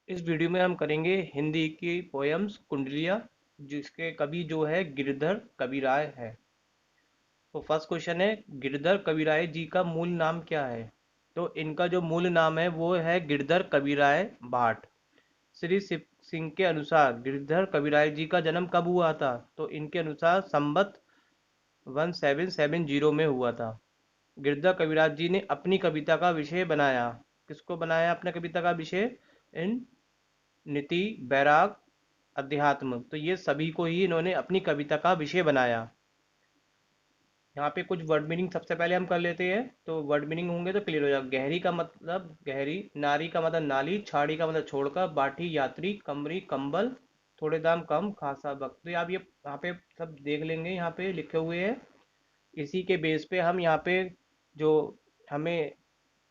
इस वीडियो में हम करेंगे हिंदी की पोएम्स कुंडलिया जिसके कवि जो है गिरधर कविराय है। तो फर्स्ट क्वेश्चन है, गिरधर कविराय जी का मूल नाम क्या है? तो इनका जो मूल नाम है वो है गिरधर कविराय भाट। श्री शिव सिंह के अनुसार गिरधर कविराय जी का जन्म कब हुआ था? तो इनके अनुसार संवत 1770 में हुआ था। गिरधर कविराज जी ने अपनी कविता का विषय बनाया, किसको बनाया अपने कविता का विषय? इन नीति, बैराग, अध्यात्म, तो ये सभी को ही इन्होंने अपनी कविता का विषय बनाया। यहाँ पे कुछ वर्ड मीनिंग सबसे पहले हम कर लेते हैं, तो वर्ड मीनिंग होंगे तो क्लियर हो जाएगा। गहरी का मतलब गहरी, नारी का मतलब नाली, छाड़ी का मतलब छोड़कर, बाठी यात्री, कमरी कंबल, थोड़े दाम कम, खासा वक्त। तो आप ये यहाँ पे सब देख लेंगे, यहाँ पे लिखे हुए हैं। इसी के बेस पे हम यहाँ पे जो हमें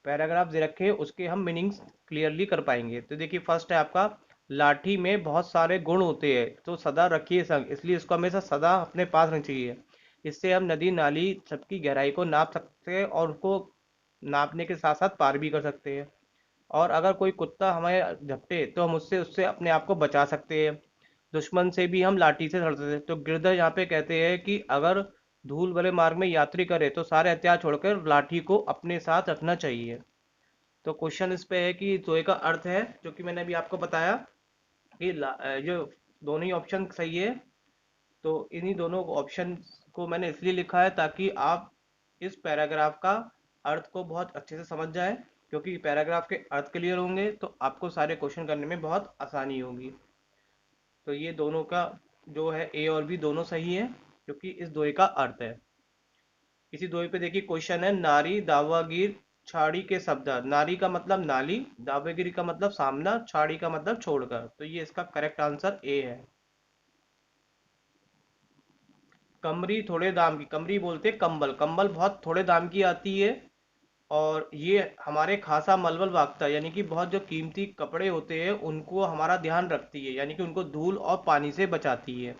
पैराग्राफ दे रखे हैं उसके हम मीनिंग्स क्लियरली कर पाएंगे। तो देखिए फर्स्ट है आपका, लाठी में बहुत सारे गुण होते हैं तो सदा रखिए संग, इसलिए इसको हमेशा सदा अपने पास रखना चाहिए। इससे हम नदी नाली सबकी गहराई को नाप सकते हैं और उसको नापने के साथ साथ पार भी कर सकते हैं। और अगर कोई कुत्ता हमें झपटे तो हम उससे उससे अपने आप को बचा सकते हैं। दुश्मन से भी हम लाठी से लड़ सकते हैं। तो गिरधर यहाँ पे कहते हैं कि अगर धूल भरे मार्ग में यात्री करे तो सारे हथियार छोड़कर लाठी को अपने साथ रखना चाहिए। तो क्वेश्चन इस पे है कि जोए का अर्थ है, जो कि मैंने अभी आपको बताया कि जो दोनों ही ऑप्शन सही है। तो इन्हीं दोनों ऑप्शन को मैंने इसलिए लिखा है ताकि आप इस पैराग्राफ का अर्थ को बहुत अच्छे से समझ जाए, क्योंकि पैराग्राफ के अर्थ क्लियर होंगे तो आपको सारे क्वेश्चन करने में बहुत आसानी होगी। तो ये दोनों का जो है ए और बी दोनों सही है, क्योंकि इस दोहे का अर्थ है। इसी दोहे पे देखिए क्वेश्चन है, नारी दावागीर छाड़ी के शब्द। नारी का मतलब नाली, दावागिरी का मतलब सामना, छाड़ी का मतलब छोड़कर। तो ये इसका करेक्ट आंसर ए है। कमरी थोड़े दाम की, कमरी बोलते कंबल, कंबल बहुत थोड़े दाम की आती है। और ये हमारे खासा मलबल वागता है, यानी कि बहुत जो कीमती कपड़े होते हैं उनको हमारा ध्यान रखती है, यानी कि उनको धूल और पानी से बचाती है।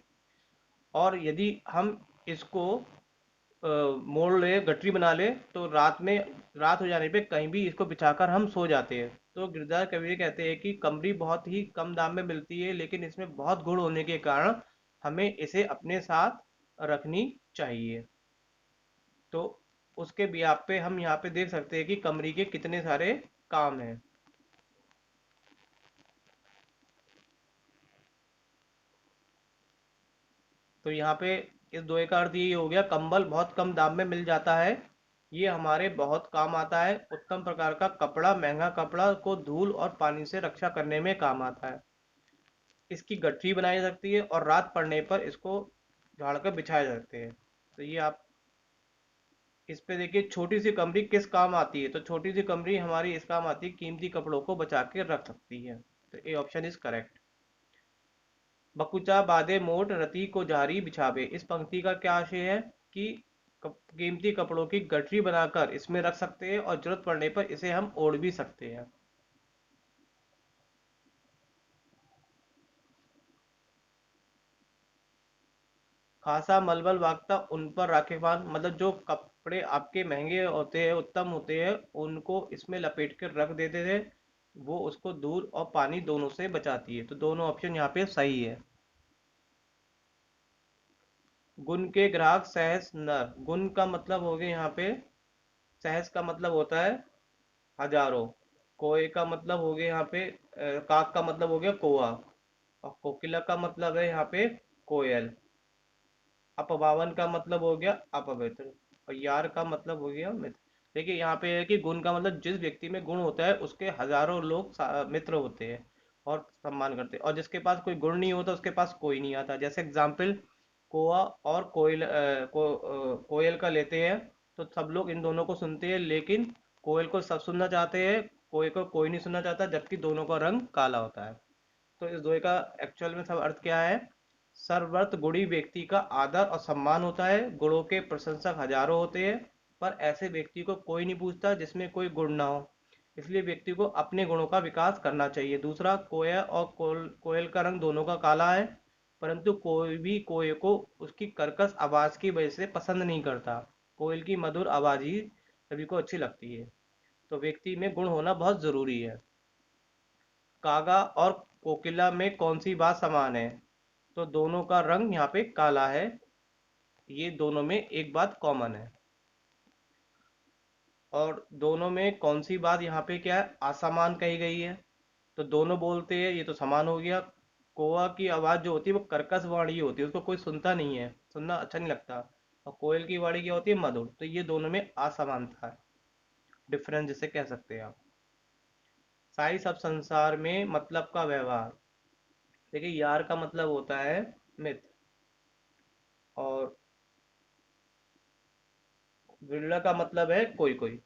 और यदि हम इसको मोड़ ले, गठरी बना ले, तो रात हो जाने पे कहीं भी इसको बिछाकर हम सो जाते हैं। तो गिरधार कवि कहते हैं कि कमरी बहुत ही कम दाम में मिलती है, लेकिन इसमें बहुत गुण होने के कारण हमें इसे अपने साथ रखनी चाहिए। तो उसके बिहाफ पे हम यहाँ पे देख सकते हैं कि कमरी के कितने सारे काम हैं। तो यहाँ पे इस दोहे का अर्थ ये हो गया, कंबल बहुत कम दाम में मिल जाता है, ये हमारे बहुत काम आता है। उत्तम प्रकार का कपड़ा, महंगा कपड़ा को धूल और पानी से रक्षा करने में काम आता है। इसकी गठरी बनाई जा सकती है और रात पड़ने पर इसको झाड़ कर बिछाए जा सकते हैं। तो ये आप इस पे देखिए, छोटी सी कमरी किस काम आती है? तो छोटी सी कमरी हमारी इस काम आती है, कीमती कपड़ों को बचा के रख सकती है। तो ए ऑप्शन इज करेक्ट। बकुचा बादे मोट रति को जारी बिछावे, इस पंक्ति का क्या आशय है कि कीमती कपड़ों की गठरी बनाकर इसमें रख सकते हैं और जरूरत पड़ने पर इसे हम ओढ़ भी सकते हैं। खासा मलबल वागता उन पर राखेबान, मतलब जो कपड़े आपके महंगे होते हैं, उत्तम होते हैं, उनको इसमें लपेट कर रख देते थे, वो उसको धूल और पानी दोनों से बचाती है। तो दोनों ऑप्शन यहाँ पे सही है। गुण के ग्राहक सहस नर, गुण का मतलब हो गया यहाँ पे, सहस का मतलब होता है हजारों, कोए का मतलब हो गया यहाँ पे काक का मतलब हो गया कौआ, और कोकिला का मतलब है यहाँ पे कोयल। अपवावन का मतलब हो गया अपवित्र, और यार का मतलब हो गया मित्र। देखिए यहाँ पे है कि गुण का मतलब जिस व्यक्ति में गुण होता है उसके हजारों लोग मित्र होते हैं और सम्मान करते हैं, और जिसके पास कोई गुण नहीं होता उसके पास कोई नहीं आता। जैसे एग्जाम्पल कोआ और कोयल का लेते हैं, तो सब लोग इन दोनों को सुनते हैं, लेकिन कोयल को सब सुनना चाहते हैं, कोयल को कोई नहीं सुनना चाहता, जबकि दोनों का रंग काला होता है। तो इस दोहे का एक्चुअल में सब अर्थ क्या है? सर्वत्र गुणी व्यक्ति का आदर और सम्मान होता है, गुणों के प्रशंसक हजारों होते हैं, पर ऐसे व्यक्ति को कोई नहीं पूछता जिसमें कोई गुण ना हो। इसलिए व्यक्ति को अपने गुणों का विकास करना चाहिए। दूसरा, कोया और कोयल का रंग दोनों का काला है, परंतु कोई भी कोयल को उसकी कर्कश आवाज की वजह से पसंद नहीं करता। कोयल की मधुर आवाज ही सभी को अच्छी लगती है। तो व्यक्ति में गुण होना बहुत जरूरी है। कागा और कोकिला में कौन सी बात समान है? तो दोनों का रंग यहाँ पे काला है, ये दोनों में एक बात कॉमन है। और दोनों में कौन सी बात यहाँ पे क्या है, असमान कही गई है। तो दोनों बोलते हैं, ये तो समान हो गया। कौवा की आवाज़ जो होती है वो कर्कश वाणी होती है, उसको कोई सुनता नहीं है, सुनना अच्छा नहीं लगता। और कोयल की वाणी क्या होती है, मधुर। तो ये दोनों में असमानता है, डिफरेंस जिसे कह सकते हैं आप। साई सब संसार में मतलब का व्यवहार। देखिए, यार का मतलब होता है मित्र, और बिरला का मतलब है कोई कोई।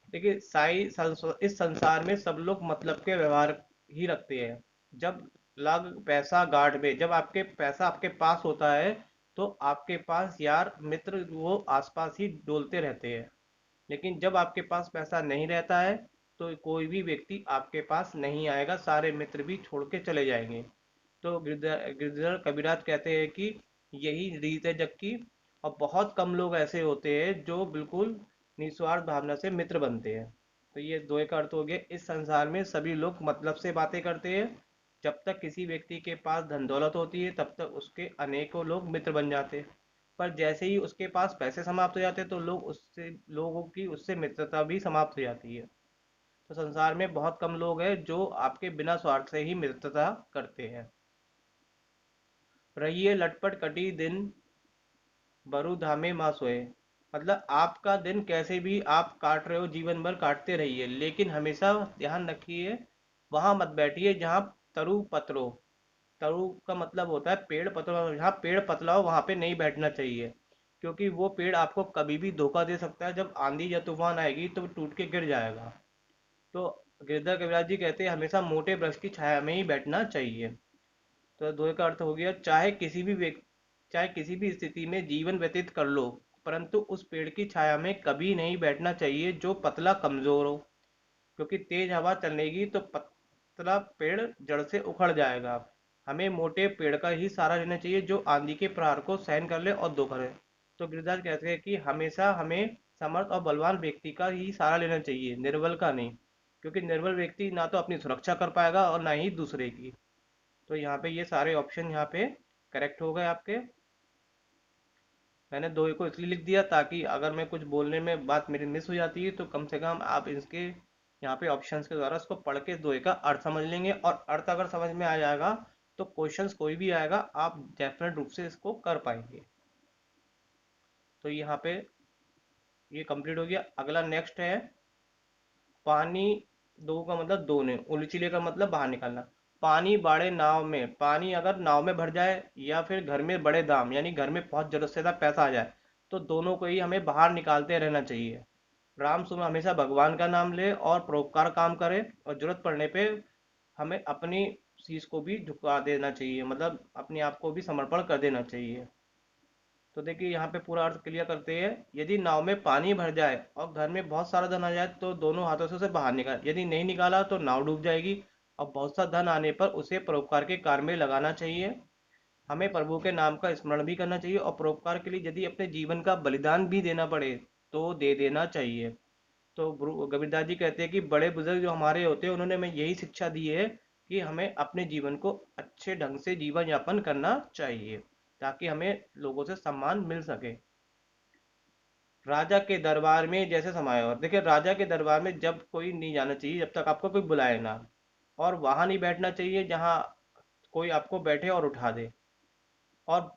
देखिए, इस संसार में सब लोग मतलब के व्यवहार ही रखते हैं। जब लग पैसा गांठ में, जब आपके पैसा आपके पास होता है तो आपके पास यार मित्र वो आसपास ही डोलते रहते हैं। लेकिन जब आपके पास पैसा नहीं रहता है तो कोई भी व्यक्ति आपके पास नहीं आएगा, सारे मित्र भी छोड़ के चले जाएंगे। तो गिरधर कबीराज कहते हैं कि यही रीत है जग की। और बहुत कम लोग ऐसे होते हैं जो बिल्कुल निस्वार्थ भावना से मित्र बनते हैं। तो ये दो का अर्थ हो गया, इस संसार में सभी लोग मतलब से बातें करते हैं। जब तक किसी व्यक्ति के पास धन दौलत होती है तब तक उसके अनेकों लोग मित्र बन जाते हैं। पर जैसे ही उसके पास पैसे समाप्त हो जाते हैं तो लोगों की उससे मित्रता भी समाप्त हो जाती है। तो संसार में बहुत कम लोग हैं जो आपके बिना स्वार्थ से ही मित्रता करते हैं। रहिए लटपट कटी दिन बरु धामे माँ सोए। मतलब आपका दिन कैसे भी आप काट रहे हो, जीवन भर काटते रहिए, लेकिन हमेशा ध्यान रखिए वहां मत बैठिए जहाँ तरु पत्रो। तरु का मतलब होता है पेड़ पतला, जहाँ पेड़ पतला हो वहां पे नहीं बैठना चाहिए, क्योंकि वो पेड़ आपको कभी भी धोखा दे सकता है। जब आंधी या तूफान आएगी तो टूट के गिर जाएगा। तो गिरधर कविराज जी कहते हैं हमेशा मोटे वृक्ष की छाया में ही बैठना चाहिए। तो दो का अर्थ हो गया, चाहे किसी भी स्थिति में जीवन व्यतीत कर लो, परंतु उस पेड़ की छाया में कभी नहीं बैठना चाहिए जो पतला कमजोर हो, क्योंकि तेज हवा चलेगी तो पतला पेड़ जड़ से उखड़ जाएगा। हमें मोटे पेड़ का ही सहारा लेना चाहिए जो आंधी के प्रहार को सहन कर ले और दो करे। तो गिरिराज कहते हैं कि हमेशा हमें समर्थ और बलवान व्यक्ति का ही सहारा लेना चाहिए, निर्बल का नहीं। क्योंकि निर्बल व्यक्ति ना तो अपनी सुरक्षा कर पाएगा और ना ही दूसरे की। तो यहाँ पे ये सारे ऑप्शन यहाँ पे करेक्ट हो गए आपके। मैंने दो को इसलिए लिख दिया ताकि अगर मैं कुछ बोलने में बात मेरी मिस हो जाती है तो कम से कम आप इसके यहाँ पे ऑप्शंस के द्वारा इसको पढ़ के दो का अर्थ समझ लेंगे, और अर्थ अगर समझ में आ जाएगा तो क्वेश्चंस कोई भी आएगा आप डेफिनेट रूप से इसको कर पाएंगे। तो यहाँ पे ये कंप्लीट हो गया। अगला नेक्स्ट है पानी। दो का मतलब दोने, उलचिले का मतलब बाहर निकालना। पानी बाड़े नाव में, पानी अगर नाव में भर जाए या फिर घर में बड़े दाम यानी घर में बहुत जरूरत से ज्यादा पैसा आ जाए तो दोनों को ही हमें बाहर निकालते रहना चाहिए। राम सुनो हमेशा भगवान का नाम ले और परोपकार काम करे, और जरूरत पड़ने पे हमें अपनी चीज को भी झुका देना चाहिए, मतलब अपने आप को भी समर्पण कर देना चाहिए। तो देखिए यहाँ पे पूरा अर्थ क्लियर करते हैं। यदि नाव में पानी भर जाए और घर में बहुत सारा धन आ जाए तो दोनों हाथों से उसे बाहर निकाल, यदि नहीं निकाला तो नाव डूब जाएगी। और बहुत सा धन आने पर उसे परोपकार के कार्य में लगाना चाहिए। हमें प्रभु के नाम का स्मरण भी करना चाहिए, और परोपकार के लिए यदि अपने जीवन का बलिदान भी देना पड़े तो दे देना चाहिए। तो कबीरदास जी कहते हैं कि बड़े बुजुर्ग जो हमारे होते हैं उन्होंने हमें यही शिक्षा दी है कि हमें अपने जीवन को अच्छे ढंग से जीवन यापन करना चाहिए ताकि हमें लोगों से सम्मान मिल सके। राजा के दरबार में जैसे समाया, और देखिए राजा के दरबार में जब कोई नहीं जाना चाहिए जब तक आपको कोई बुलाए ना। और वहां नहीं बैठना चाहिए जहां कोई आपको बैठे और उठा दे। और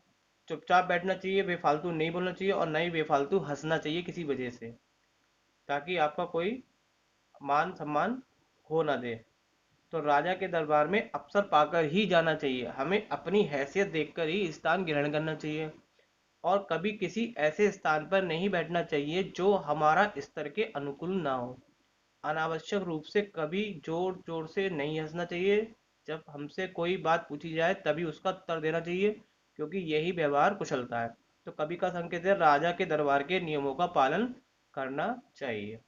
चुपचाप बैठना चाहिए, बेफालतू नहीं बोलना चाहिए, और नहीं बेफालतू हंसना चाहिए किसी वजह से, ताकि आपका कोई मान सम्मान हो ना दे। तो राजा के दरबार में अवसर पाकर ही जाना चाहिए, हमें अपनी हैसियत देखकर ही स्थान ग्रहण करना चाहिए। और कभी किसी ऐसे स्थान पर नहीं बैठना चाहिए जो हमारा स्तर के अनुकूल ना हो। अनावश्यक रूप से कभी जोर जोर से नहीं हंसना चाहिए। जब हमसे कोई बात पूछी जाए तभी उसका उत्तर देना चाहिए, क्योंकि यही व्यवहार कुशलता है। तो कवि का संकेत है राजा के दरबार के नियमों का पालन करना चाहिए।